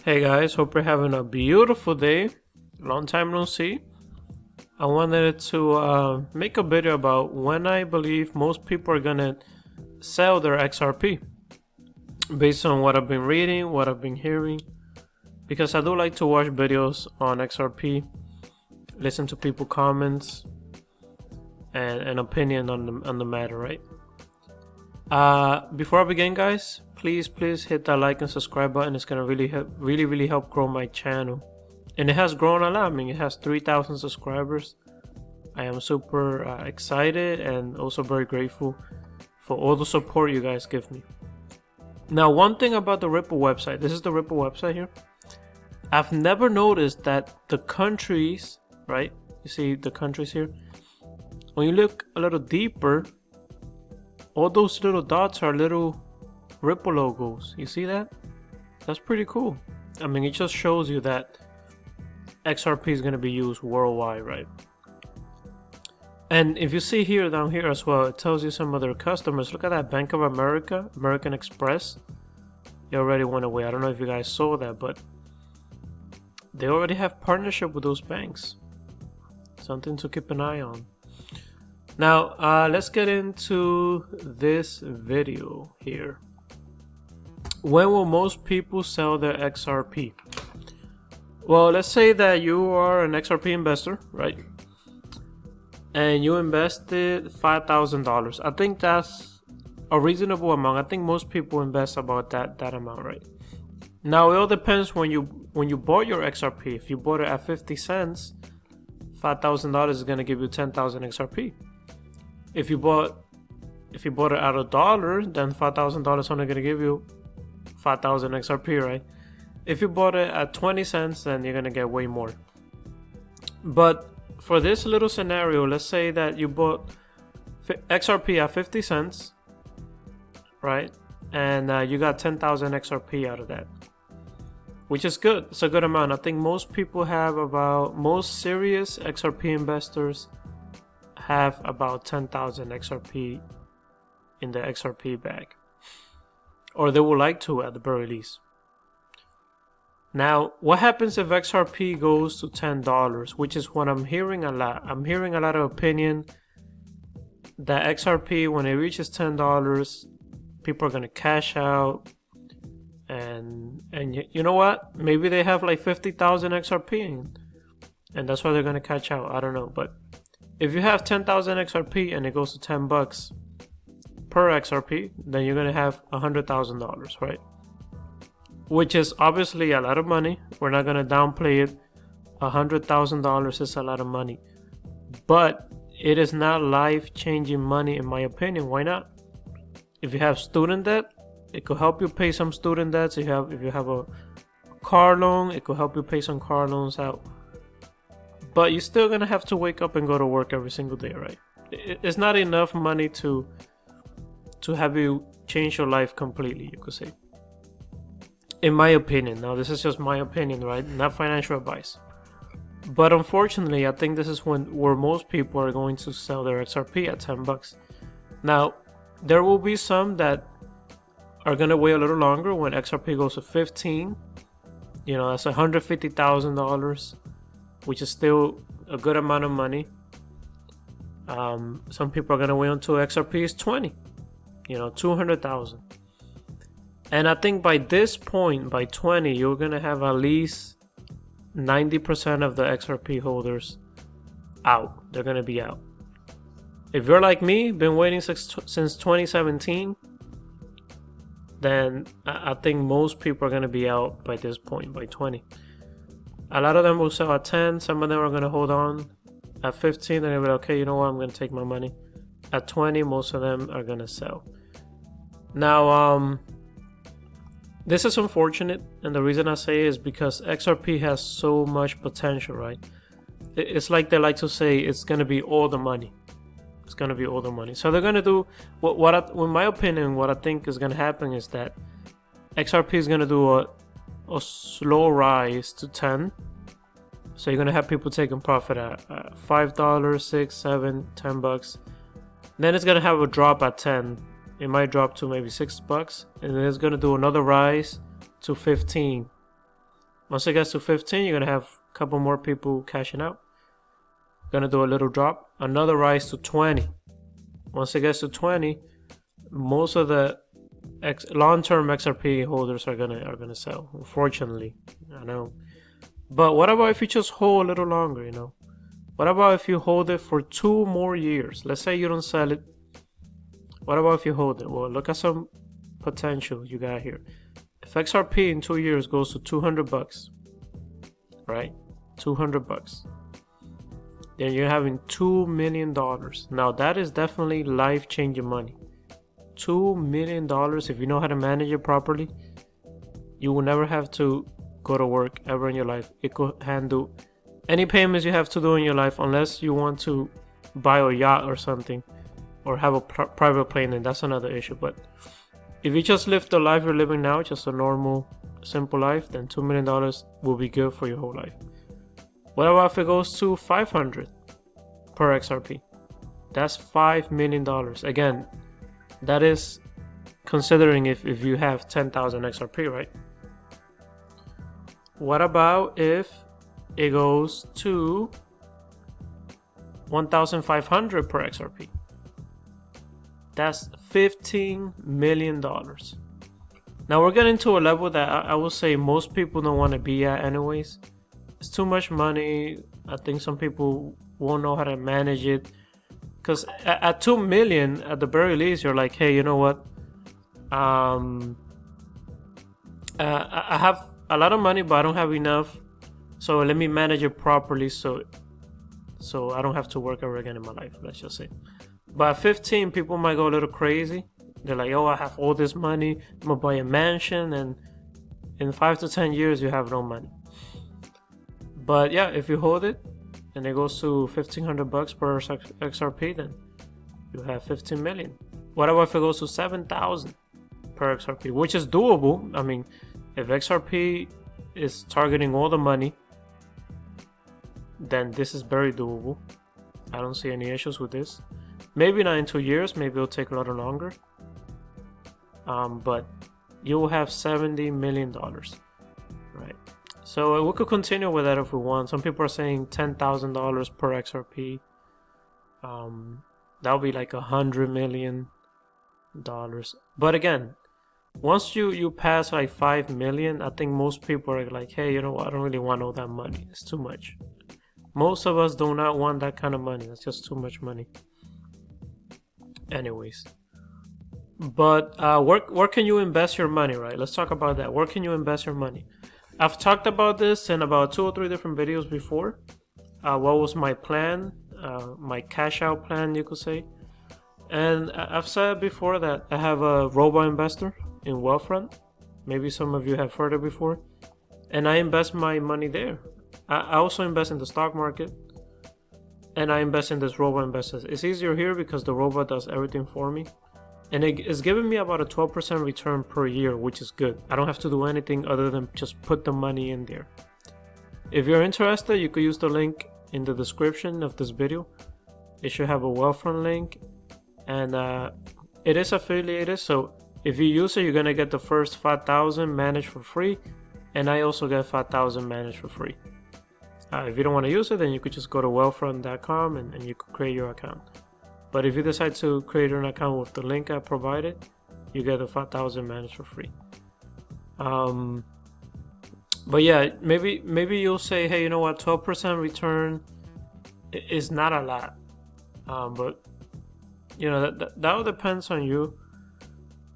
Hey guys, hope you're having a beautiful day. Long time no see. I wanted to make a video about when I believe most people are gonna sell their XRP based on what I've been reading, what I've been hearing, because I do like to watch videos on XRP, listen to people comments and an opinion on the matter, right? Before I begin, guys, please hit that like and subscribe button. It's gonna really help grow my channel, and it has grown a lot. I mean, it has 3,000 subscribers. I am super excited and also very grateful for all the support you guys give me. Now, one thing about the Ripple website, this is the Ripple website here. I've never noticed that the countries, right? You see the countries here. When you look a little deeper, all those little dots are little Ripple logos. You see that? That's pretty cool. I mean, it just shows you that XRP is going to be used worldwide, right? And if you see here, down here as well, it tells you some of their customers. Look at that, Bank of America, American Express. They already went away. I don't know if you guys saw that, but they already have partnership with those banks. Something to keep an eye on. Now, let's get into this video here. When will most people sell their XRP? Well, let's say that you are an XRP investor, right? And you invested $5,000. I think that's a reasonable amount. I think most people invest about that amount, right? Now, it all depends when you bought your XRP. If you bought it at 50 cents, $5,000 is going to give you 10,000 XRP. If you bought it at $1, then $5,000 only gonna give you 5,000 XRP, right? If you bought it at 20 cents, then you're gonna get way more. But for this little scenario, let's say that you bought XRP at 50 cents, right? And you got 10,000 XRP out of that, which is good. It's a good amount. I think most serious XRP investors have about 10,000 XRP in the XRP bag, or they would like to at the very least. Now, what happens if XRP goes to $10, which is what I'm hearing a lot. I'm hearing a lot of opinion that XRP, when it reaches $10, people are gonna cash out, and you know what? Maybe they have like 50,000 XRP, and that's why they're gonna cash out. I don't know, but if you have 10,000 XRP and it goes to $10 per XRP, then you're gonna have $100,000, right? Which is obviously a lot of money. We're not gonna downplay it. $100,000 is a lot of money, but it is not life-changing money in my opinion. Why not? If you have student debt, it could help you pay some student debts. If you have a car loan, it could help you pay some car loans out. But you're still gonna have to wake up and go to work every single day, right? It's not enough money to have you change your life completely, you could say. In my opinion. Now, this is just my opinion, right? Not financial advice. But unfortunately, I think this is where most people are going to sell their XRP at $10. Now, there will be some that are gonna wait a little longer when XRP goes to 15. You know, that's $150,000. Which is still a good amount of money. Some people are gonna wait until XRP is 20, 200,000. And I think by this point, by 20, you're gonna have at least 90% of the XRP holders out. They're gonna be out. If you're like me, been waiting since 2017, then I think most people are gonna be out by this point, by 20. A lot of them will sell at 10. Some of them are going to hold on. At 15, they're going to be like, okay, you know what? I'm going to take my money. At 20, most of them are going to sell. Now, this is unfortunate. And the reason I say is because XRP has so much potential, right? It's like they like to say, it's going to be all the money. It's going to be all the money. So they're going to do, in my opinion, what I think is going to happen is that XRP is going to do a slow rise to 10. So you're gonna have people taking profit at $5, $6, $7, $10. Then it's gonna have a drop at 10. It might drop to maybe $6, and then it's gonna do another rise to 15. Once it gets to 15, you're gonna have a couple more people cashing out. Gonna do a little drop, another rise to 20. Once it gets to 20, most of the long-term XRP holders are gonna sell. Unfortunately, I know. But what about if you just hold a little longer? You know, what about if you hold it for 2 more years? Let's say you don't sell it. What about if you hold it? Well, look at some potential you got here. If XRP in 2 years goes to $200, right? $200. Then you're having $2 million. Now that is definitely life-changing money. $2 million, if you know how to manage it properly, you will never have to go to work ever in your life. It could handle any payments you have to do in your life, unless you want to buy a yacht or something, or have a private plane, and that's another issue. But if you just live the life you're living now, just a normal, simple life, then $2 million will be good for your whole life. What about if it goes to 500 per XRP? That's $5 million. Again, that is considering if you have 10,000 XRP, right? What about if it goes to 1,500 per XRP? That's $15 million. Now we're getting to a level that I will say most people don't want to be at anyways. It's too much money. I think some people won't know how to manage it. Because at 2 million, at the very least, you're like, hey, you know what? I have a lot of money, but I don't have enough. So let me manage it properly so I don't have to work ever again in my life, let's just say. But at 15, people might go a little crazy. They're like, oh, I have all this money. I'm going to buy a mansion. And in 5 to 10 years, you have no money. But yeah, if you hold it and it goes to $1,500 per XRP, then you have 15 million. What about if it goes to 7,000 per XRP, which is doable? I mean, if XRP is targeting all the money, then this is very doable. I don't see any issues with this. Maybe not in 2 years, maybe it'll take a lot longer. But you will have $70 million, right? So we could continue with that if we want. Some people are saying $10,000 per XRP. That would be like $100 million. But again, once you pass like 5 million, I think most people are like, hey, you know what? I don't really want all that money. It's too much. Most of us do not want that kind of money. That's just too much money. Anyways. But where can you invest your money, right? Let's talk about that. Where can you invest your money? I've talked about this in about 2 or 3 different videos before. What was my plan? My cash out plan, you could say. And I've said before that I have a robo-investor in Wealthfront. Maybe some of you have heard it before. And I invest my money there. I also invest in the stock market. And I invest in this robo-investor. It's easier here because the robot does everything for me. And it's giving me about a 12% return per year, which is good. I don't have to do anything other than just put the money in there. If you're interested, you could use the link in the description of this video. It should have a Wealthfront link. And it is affiliated, so if you use it, you're going to get the first 5,000 managed for free. And I also get 5,000 managed for free. If you don't want to use it, then you could just go to wealthfront.com and you could create your account. But if you decide to create an account with the link I provided, you get the 5,000 managed for free. But yeah, maybe you'll say, hey, you know what, 12% return is not a lot. But you know that all depends on you.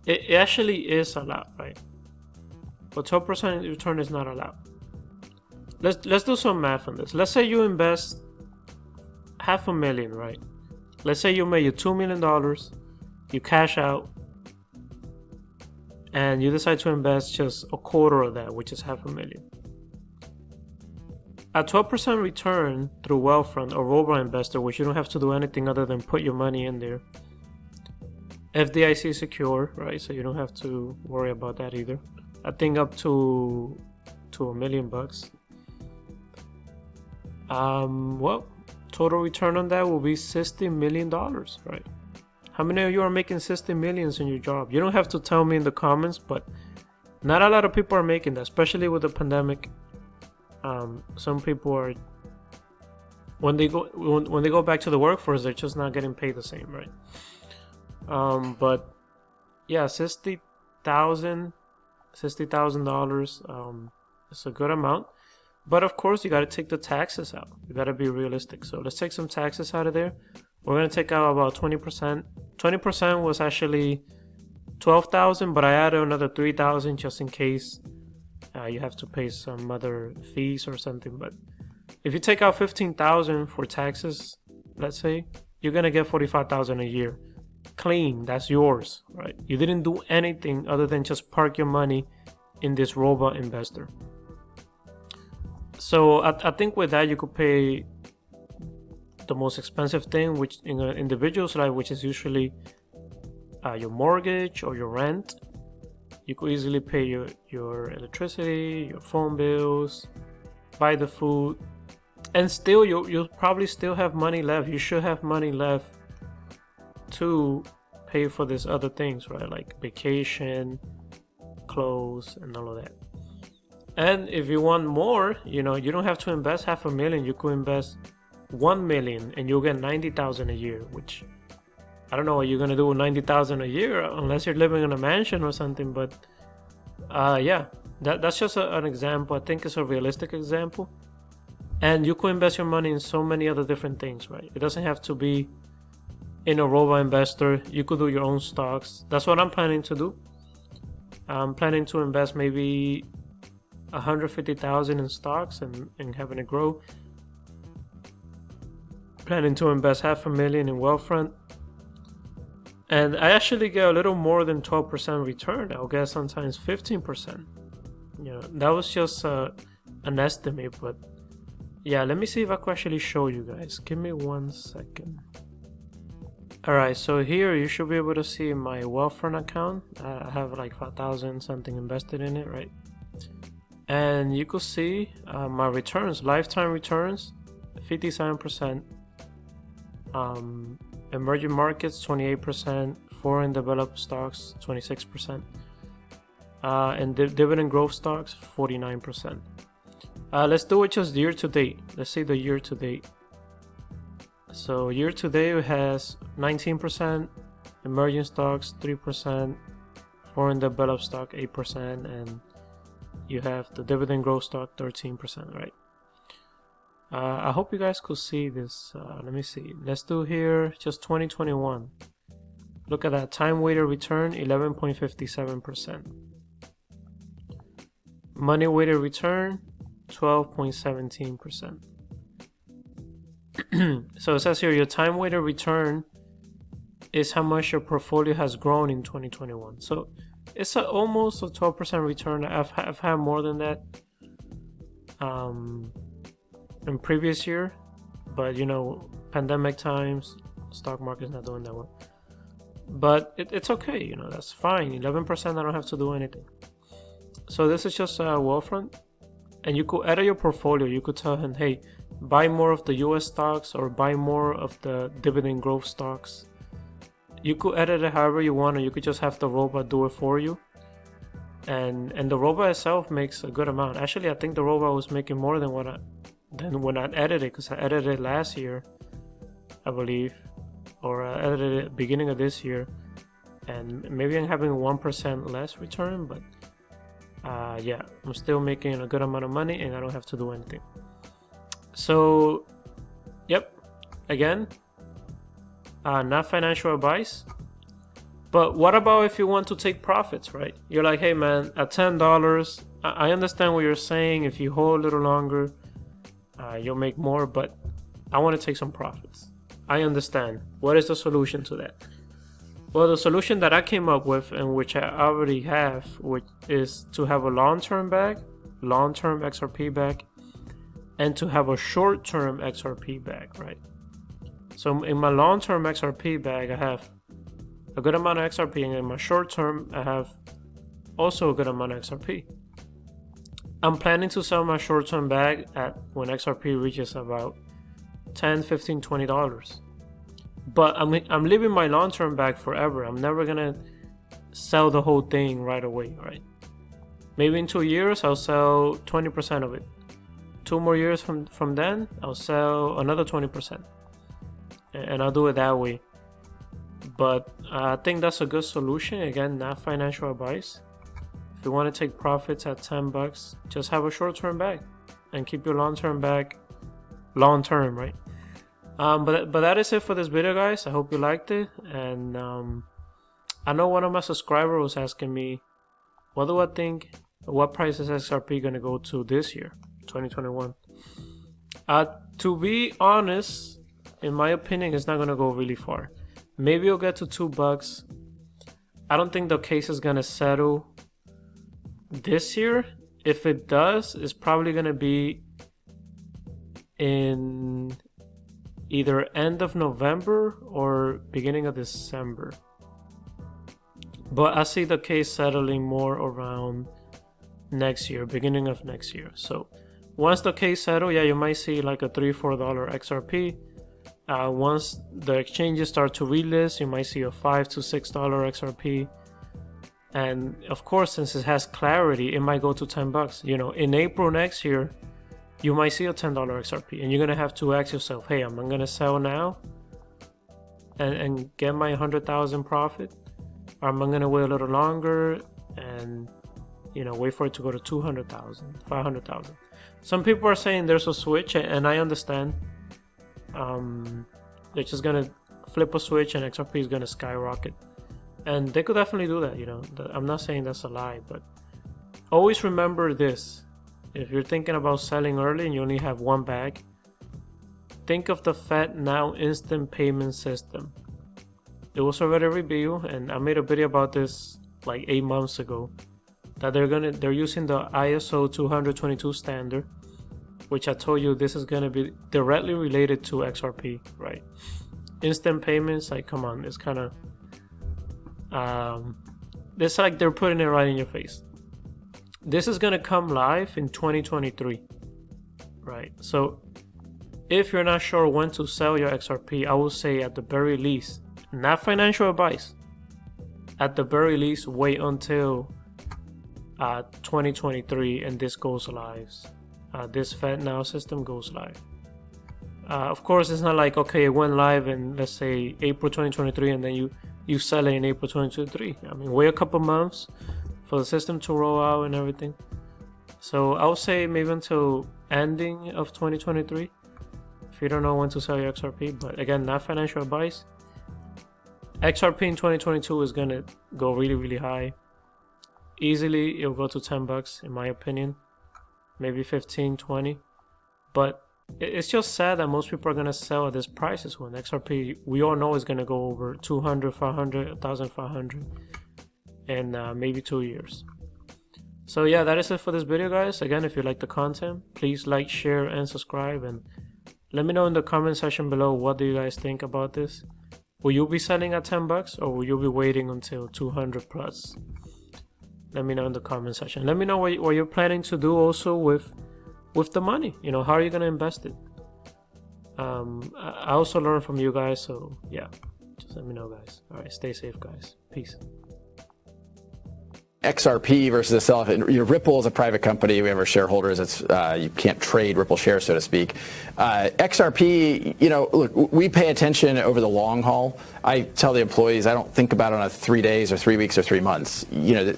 It actually is a lot, right? But 12% return is not a lot. Let's do some math on this. Let's say you invest $500,000, right? Let's say you made $2 million, you cash out, and you decide to invest just a quarter of that, which is $500,000. A 12% return through Wealthfront or robo-investor, which you don't have to do anything other than put your money in there. FDIC secure, right? So you don't have to worry about that either. I think up to $1 million. Well, total return on that will be $60 million, right? How many of you are making 60 millions in your job? You don't have to tell me in the comments, but not a lot of people are making that, especially with the pandemic. Some people are, when they go back to the workforce, they're just not getting paid the same, right? But yeah, $60,000 is a good amount. But of course, you got to take the taxes out. You got to be realistic. So let's take some taxes out of there. We're gonna take out about 20%. 20% was actually 12,000, but I added another 3,000 just in case you have to pay some other fees or something. But if you take out 15,000 for taxes, let's say, you're gonna get 45,000 a year, clean. That's yours, right? You didn't do anything other than just park your money in this robot investor. So I think with that you could pay the most expensive thing, which in an individual's life, which is usually your mortgage or your rent. You could easily pay your electricity, your phone bills, buy the food, and still you'll probably still have money left. You should have money left to pay for these other things, right? Like vacation, clothes, and all of that. And if you want more, you don't have to invest $500,000. You could invest 1 million and you'll get 90,000 a year, which I don't know what you're gonna do with 90,000 a year unless you're living in a mansion or something. But yeah, that's just an example. I think it's a realistic example, and you could invest your money in so many other different things, right? It doesn't have to be in a robo investor. You could do your own stocks. That's what I'm planning to do. I'm planning to invest maybe 150,000 in stocks and having it grow. Planning to invest $500,000 in Wealthfront, and I actually get a little more than 12% return. I'll get sometimes 15%. That was just an estimate, but yeah, let me see if I can actually show you guys. Give me 1 second. Alright, so here you should be able to see my Wealthfront account. I have like 5,000 something invested in it, right? And you could see my returns, lifetime returns, 57%. Emerging markets 28%, foreign developed stocks 26%, and dividend growth stocks 49%. Let's do it just year to date. Let's see the year to date. So year to date has 19%, emerging stocks 3%, foreign developed stock 8%, and you have the dividend growth stock 13%, right? I hope you guys could see this. Let me see. Let's do here just 2021. Look at that time weighted return, 11.57%. Money weighted return, 12.17%. So it says here your time weighted return is how much your portfolio has grown in 2021. So it's almost a 12% return. I've had more than that in previous year, but pandemic times, stock market's not doing that well. But it's okay, that's fine. 11%, I don't have to do anything. So this is just Wealthfront, and you could edit your portfolio. You could tell him, hey, buy more of the US stocks or buy more of the dividend growth stocks. You could edit it however you want, or you could just have the robot do it for you. And the robot itself makes a good amount. Actually, I think the robot was making more than when I edited it, because I edited it last year, I believe, or I edited it beginning of this year, and maybe I'm having 1% less return, but yeah, I'm still making a good amount of money and I don't have to do anything. So yep, again, not financial advice, but what about if you want to take profits, right? You're like, hey man, at $10, I understand what you're saying. If you hold a little longer, you'll make more, but I want to take some profits. I understand. What is the solution to that? Well, the solution that I came up with, and which I already have, which is to have a long-term bag, long-term XRP bag, and to have a short-term XRP bag, right? So in my long-term XRP bag, I have a good amount of XRP, and in my short-term, I have also a good amount of XRP. I'm planning to sell my short-term bag at when XRP reaches about $10, $15, $20. But I'm leaving my long-term bag forever. I'm never gonna sell the whole thing right away, right? Maybe in 2 years I'll sell 20% of it. 2 more years from then, I'll sell another 20%. And I'll do it that way. But I think that's a good solution. Again, not financial advice. If you want to take profits at $10, just have a short-term bag and keep your long-term bag long-term, right? But that is it for this video, guys. I hope you liked it. And I know one of my subscribers was asking me, what do I think? What price is XRP gonna go to this year, 2021? To be honest, in my opinion, it's not gonna go really far. Maybe it'll get to $2. I don't think the case is gonna settle this year. If it does, it's probably gonna be in either end of November or beginning of December. But I see the case settling more around next year, beginning of next year. So once the case settles, yeah, you might see like a $3-4 XRP. Once the exchanges start to relist, you might see a $5 to $6 XRP. And of course, since it has clarity, it might go to $10. You know, in April next year, you might see a $10 XRP, and you're gonna have to ask yourself, hey, am I gonna sell now and get my 100,000 profit, or am I gonna wait a little longer and, you know, wait for it to go to 200,000, 500,000? Some people are saying there's a switch, and I understand. They're just gonna flip a switch and XRP is gonna skyrocket, and they could definitely do that. You know, I'm not saying that's a lie, but always remember this: if you're thinking about selling early and you only have one bag, think of the FedNow instant payment system. It was already reviewed, and I made a video about this like 8 months ago. That they're using the ISO 222 standard, which I told you this is gonna be directly related to XRP, right? Instant payments, like, come on, it's kind of it's like they're putting it right in your face. This is gonna come live in 2023, right? So if you're not sure when to sell your XRP, I will say at the very least, not financial advice, at the very least wait until 2023 and this goes live. This FedNow system goes live. Of course, it's not like, okay, it went live in, let's say, April 2023, and then you sell it in April 2023. I mean, wait a couple months for the system to roll out and everything. So I would say maybe until ending of 2023, if you don't know when to sell your XRP. But again, not financial advice. XRP in 2022 is gonna go really, really high. Easily, it'll go to $10 in my opinion. Maybe 15, 20. But it's just sad that most people are going to sell at this prices when XRP, we all know, is going to go over 200, 500, 1,500 in maybe 2 years. So yeah, that is it for this video, guys. Again, if you like the content, please like, share, and subscribe. And let me know in the comment section below, what do you guys think about this? Will you be selling at $10 or will you be waiting until 200 plus? Let me know in the comment section. Let me know what you're planning to do also with the money. You know, how are you gonna invest it? I also learn from you guys, so yeah, just let me know, guys. All right, stay safe, guys. Peace. XRP versus itself. Ripple is a private company. We have our shareholders. It's you can't trade Ripple shares, so to speak. XRP, you know, look, we pay attention over the long haul. I tell the employees I don't think about it on a 3 days or 3 weeks or 3 months. You know,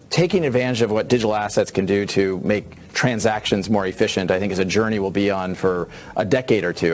taking advantage of what digital assets can do to make transactions more efficient, I think, is a journey we'll be on for a decade or two.